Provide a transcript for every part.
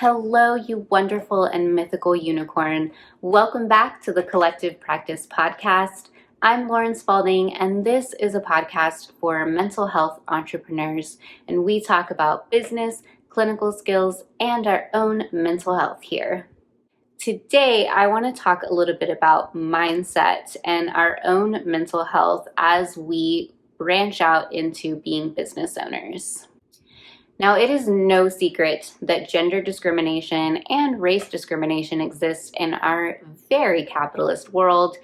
Hello, you wonderful and mythical unicorn. Welcome back to the Collective Practice Podcast. I'm Lauren Spalding, and this is a podcast for mental health entrepreneurs. And we talk about business, clinical skills, and our own mental health here. Today, I want to talk a little bit about mindset and our own mental health as we branch out into being business owners. Now, it is no secret that gender discrimination and race discrimination exists in our very capitalist world.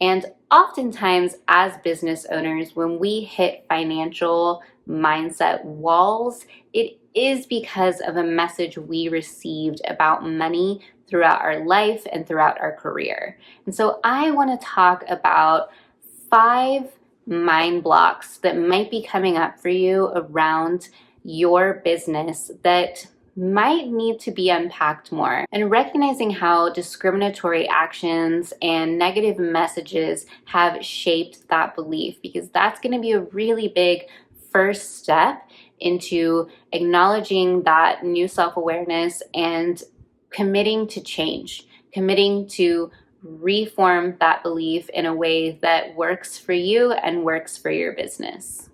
And oftentimes, as business owners, when we hit financial mindset walls, it is because of a message we received about money throughout our life and throughout our career. And so I want to talk about 5 mind blocks that might be coming up for you around your business that might need to be unpacked more, and recognizing how discriminatory actions and negative messages have shaped that belief, because that's going to be a really big first step into acknowledging that new self-awareness and committing to change, committing to reform that belief in a way that works for you and works for your business.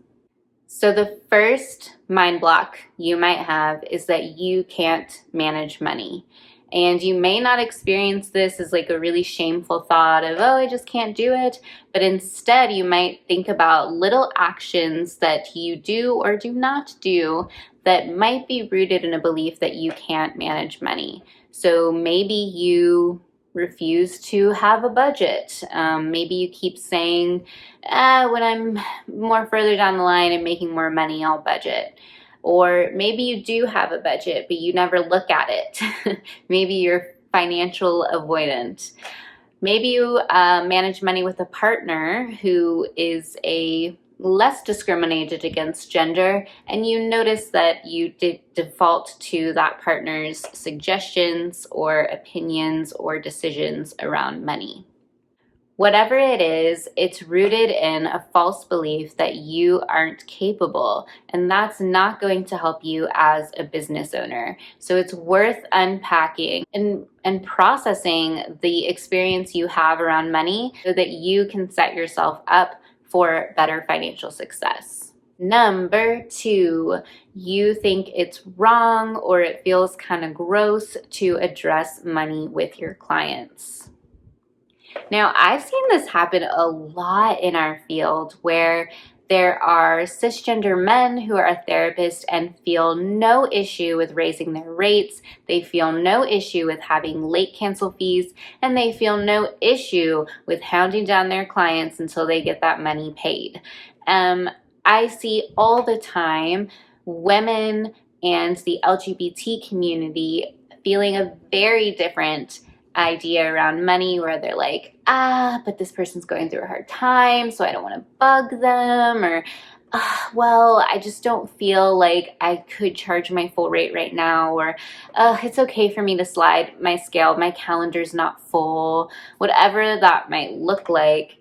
So the first mind block you might have is that you can't manage money. And you may not experience this as like a really shameful thought of, oh, I just can't do it. But instead, you might think about little actions that you do or do not do that might be rooted in a belief that you can't manage money. So maybe you refuse to have a budget. Maybe you keep saying, when I'm more further down the line and making more money, I'll budget. Or maybe you do have a budget, but you never look at it. Maybe you're financial avoidant. Maybe you manage money with a partner who is a less discriminated against gender, and you notice that you default to that partner's suggestions or opinions or decisions around money. Whatever it is, it's rooted in a false belief that you aren't capable, and that's not going to help you as a business owner. So it's worth unpacking and processing the experience you have around money so that you can set yourself up for better financial success. Number 2, you think it's wrong or it feels kind of gross to address money with your clients. Now, I've seen this happen a lot in our field where there are cisgender men who are therapists and feel no issue with raising their rates. They feel no issue with having late cancel fees, and they feel no issue with hounding down their clients until they get that money paid. I see all the time women and the LGBT community feeling a very different idea around money, where they're like, but this person's going through a hard time, so I don't want to bug them, or well, I just don't feel like I could charge my full rate right now, or it's okay for me to slide my scale, my calendar's not full. Whatever that might look like,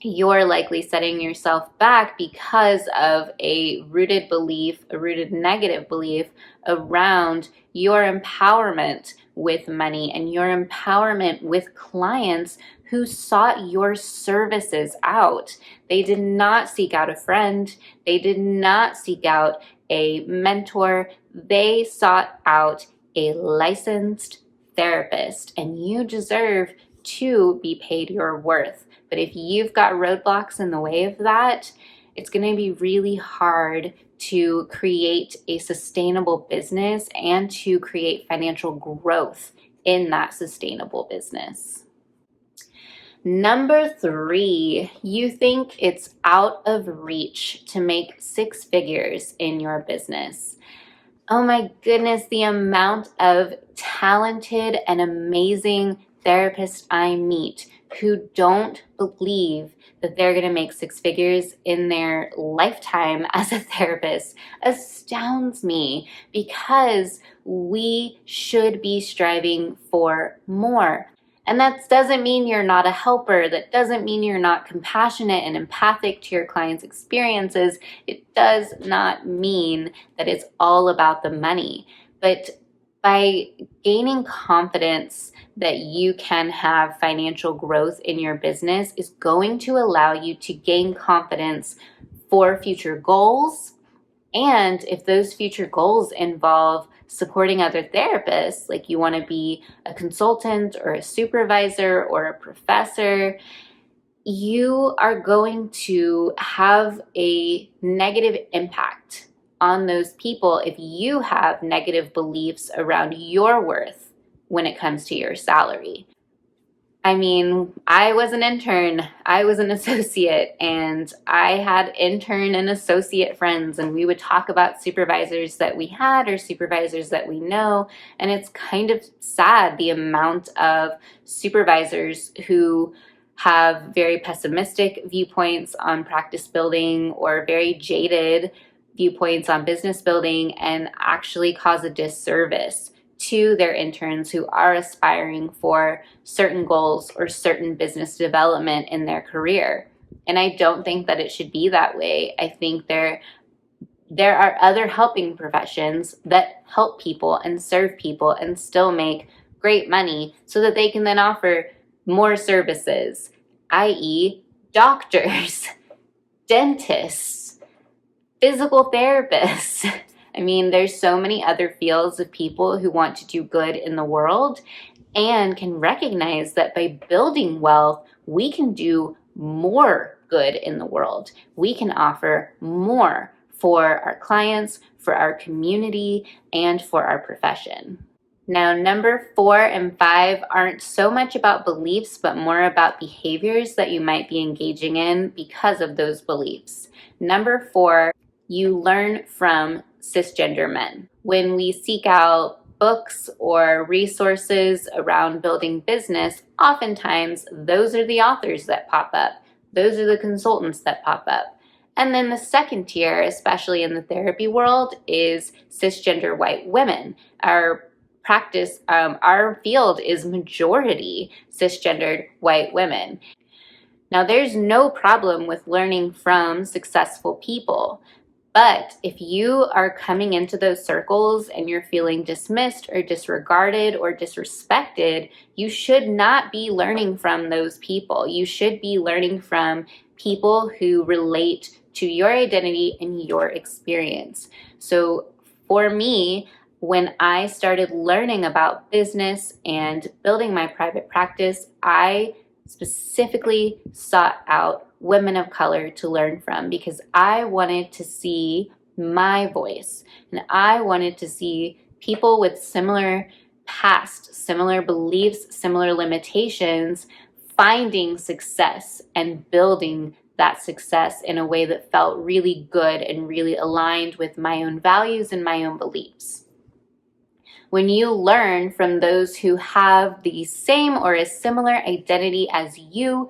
you're likely setting yourself back because of a rooted belief, a rooted negative belief around your empowerment with money and your empowerment with clients who sought your services out. They did not seek out a friend. They did not seek out a mentor. They sought out a licensed therapist, and you deserve to be paid your worth. But if you've got roadblocks in the way of that, it's going to be really hard to create a sustainable business and to create financial growth in that sustainable business. Number 3, you think it's out of reach to make 6 figures in your business. Oh my goodness, the amount of talented and amazing therapists I meet who don't believe that they're going to make 6 figures in their lifetime as a therapist astounds me, because we should be striving for more. And that doesn't mean you're not a helper. That doesn't mean you're not compassionate and empathic to your clients' experiences. It does not mean that it's all about the money. But By gaining confidence that you can have financial growth in your business is going to allow you to gain confidence for future goals. And if those future goals involve supporting other therapists, like you want to be a consultant or a supervisor or a professor, you are going to have a negative impact on those people if you have negative beliefs around your worth when it comes to your salary. I mean, I was an intern, I was an associate, and I had intern and associate friends, and we would talk about supervisors that we had or supervisors that we know. And it's kind of sad the amount of supervisors who have very pessimistic viewpoints on practice building or very jaded viewpoints on business building and actually cause a disservice to their interns who are aspiring for certain goals or certain business development in their career. And I don't think that it should be that way. I think there are other helping professions that help people and serve people and still make great money so that they can then offer more services, i.e., doctors, dentists, physical therapists. I mean, there's so many other fields of people who want to do good in the world and can recognize that by building wealth, we can do more good in the world. We can offer more for our clients, for our community, and for our profession. Now, number 4 and 5 aren't so much about beliefs, but more about behaviors that you might be engaging in because of those beliefs. Number 4, you learn from cisgender men. When we seek out books or resources around building business, oftentimes those are the authors that pop up. Those are the consultants that pop up. And then the second tier, especially in the therapy world, is cisgender white women. Our field is majority cisgendered white women. Now, there's no problem with learning from successful people. But if you are coming into those circles and you're feeling dismissed or disregarded or disrespected, you should not be learning from those people. You should be learning from people who relate to your identity and your experience. So for me, when I started learning about business and building my private practice, I specifically sought out women of color to learn from because I wanted to see my voice and I wanted to see people with similar past, similar beliefs, similar limitations, finding success and building that success in a way that felt really good and really aligned with my own values and my own beliefs. When you learn from those who have the same or a similar identity as you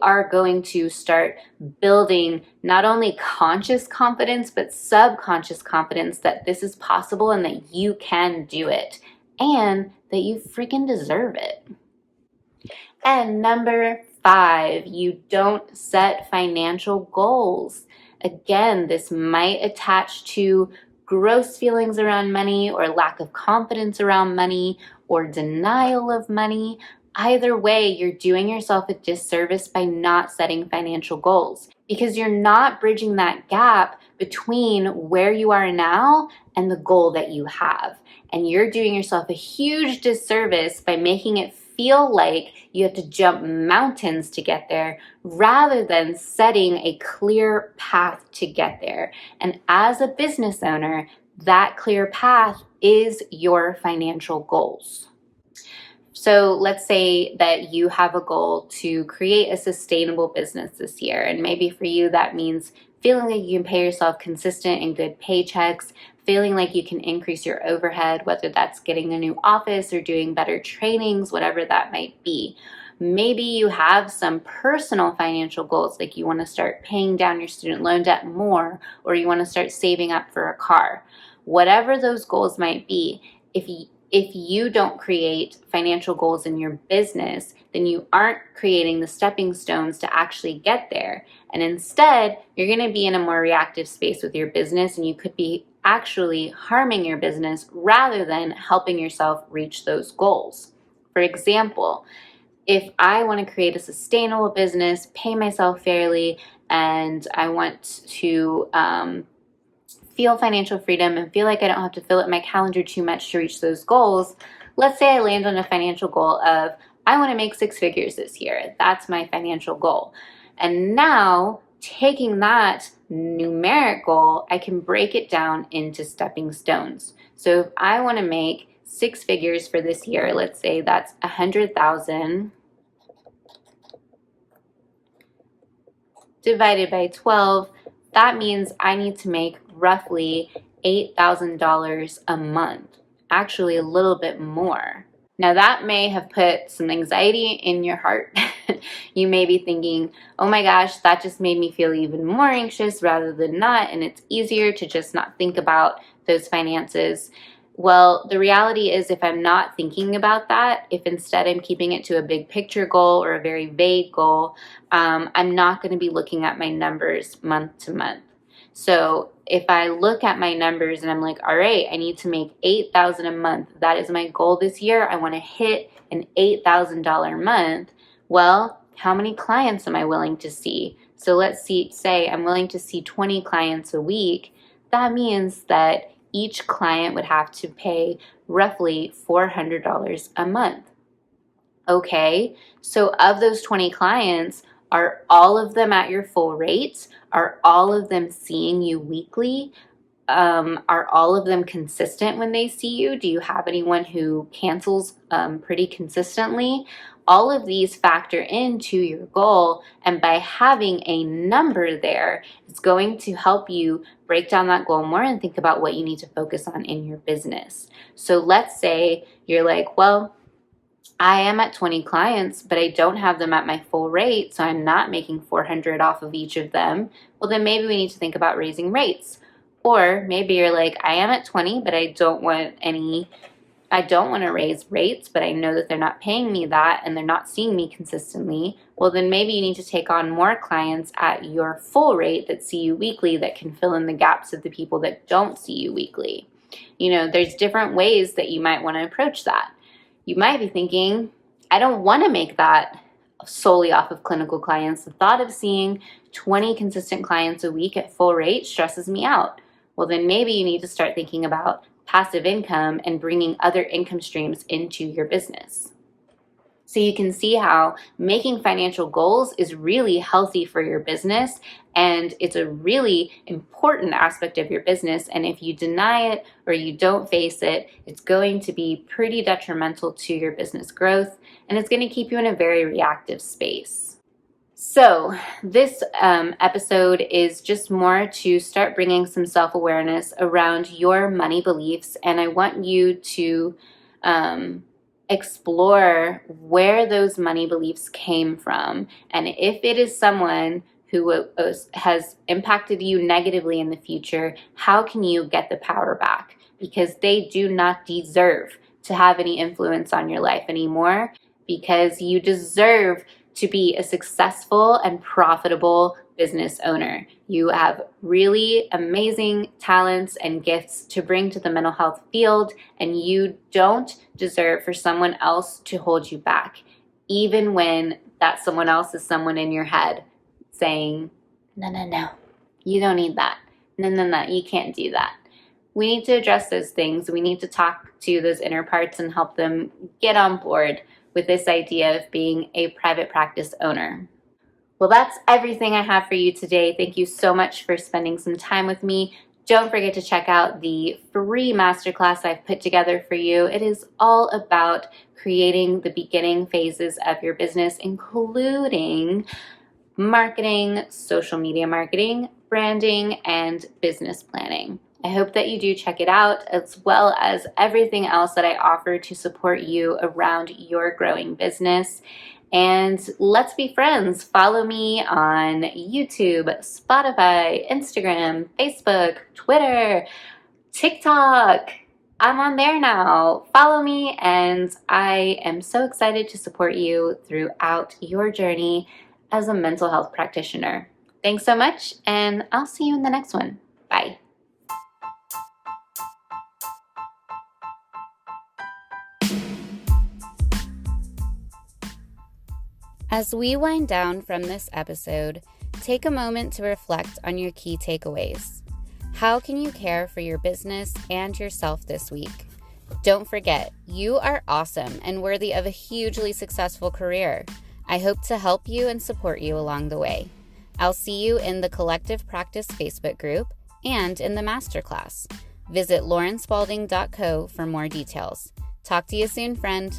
are going to start building not only conscious confidence, but subconscious confidence that this is possible and that you can do it and that you freaking deserve it. And number 5, you don't set financial goals. Again, this might attach to gross feelings around money or lack of confidence around money or denial of money. Either way, you're doing yourself a disservice by not setting financial goals because you're not bridging that gap between where you are now and the goal that you have. And you're doing yourself a huge disservice by making it feel like you have to jump mountains to get there rather than setting a clear path to get there. And as a business owner, that clear path is your financial goals. So let's say that you have a goal to create a sustainable business this year. And maybe for you, that means feeling like you can pay yourself consistent and good paychecks, feeling like you can increase your overhead, whether that's getting a new office or doing better trainings, whatever that might be. Maybe you have some personal financial goals, like you want to start paying down your student loan debt more, or you want to start saving up for a car. Whatever those goals might be, if if you don't create financial goals in your business, then you aren't creating the stepping stones to actually get there. And instead, you're going to be in a more reactive space with your business, and you could be actually harming your business rather than helping yourself reach those goals. For example, if I want to create a sustainable business, pay myself fairly, and I want to feel financial freedom and feel like I don't have to fill up my calendar too much to reach those goals, let's say I land on a financial goal of, I want to make 6 figures this year. That's my financial goal. And now, taking that numeric goal, I can break it down into stepping stones. So if I want to make 6 figures for this year, let's say that's 100,000 divided by 12, that means I need to make roughly $8,000 a month, actually a little bit more. Now that may have put some anxiety in your heart. You may be thinking, oh my gosh, that just made me feel even more anxious rather than not, and it's easier to just not think about those finances. Well, the reality is, if I'm not thinking about that, if instead I'm keeping it to a big picture goal or a very vague goal, I'm not going to be looking at my numbers month to month. So if I look at my numbers and I'm like, all right, I need to make $8,000 a month. That is my goal this year. I want to hit an $8,000 month. Well, how many clients am I willing to see? So let's say I'm willing to see 20 clients a week. That means that each client would have to pay roughly $400 a month. Okay, so of those 20 clients, are all of them at your full rate? Are all of them seeing you weekly? Are all of them consistent when they see you? Do you have anyone who cancels pretty consistently? All of these factor into your goal, and by having a number there, it's going to help you break down that goal more and think about what you need to focus on in your business. So let's say you're like, well, I am at 20 clients, but I don't have them at my full rate, so I'm not making 400 off of each of them. Well, then maybe we need to think about raising rates. Or maybe you're like, I am at 20, but I don't want to raise rates, but I know that they're not paying me that and they're not seeing me consistently. Well, then maybe you need to take on more clients at your full rate that see you weekly, that can fill in the gaps of the people that don't see you weekly. There's different ways that you might want to approach that. You might be thinking, I don't want to make that solely off of clinical clients. The thought of seeing 20 consistent clients a week at full rate stresses me out. Well, then maybe you need to start thinking about passive income and bringing other income streams into your business. So you can see how making financial goals is really healthy for your business, and it's a really important aspect of your business. And if you deny it or you don't face it, it's going to be pretty detrimental to your business growth, and it's going to keep you in a very reactive space. So this episode is just more to start bringing some self-awareness around your money beliefs, and I want you to explore where those money beliefs came from, and if it is someone who has impacted you negatively in the future, how can you get the power back? Because they do not deserve to have any influence on your life anymore, because you deserve to be a successful and profitable business owner. You have really amazing talents and gifts to bring to the mental health field, and you don't deserve for someone else to hold you back, even when that someone else is someone in your head saying, no, you don't need that. No, you can't do that. We need to address those things. We need to talk to those inner parts and help them get on board with this idea of being a private practice owner. Well, that's everything I have for you today. Thank you so much for spending some time with me. Don't forget to check out the free masterclass I've put together for you. It is all about creating the beginning phases of your business, including marketing, social media marketing, branding, and business planning. I hope that you do check it out, as well as everything else that I offer to support you around your growing business. And let's be friends. Follow me on YouTube, Spotify, Instagram, Facebook, Twitter, TikTok. I'm on there now. Follow me, and I am so excited to support you throughout your journey as a mental health practitioner. Thanks so much, and I'll see you in the next one. Bye. As we wind down from this episode, take a moment to reflect on your key takeaways. How can you care for your business and yourself this week? Don't forget, you are awesome and worthy of a hugely successful career. I hope to help you and support you along the way. I'll see you in the Collective Practice Facebook group and in the masterclass. Visit laurenspalding.co for more details. Talk to you soon, friend.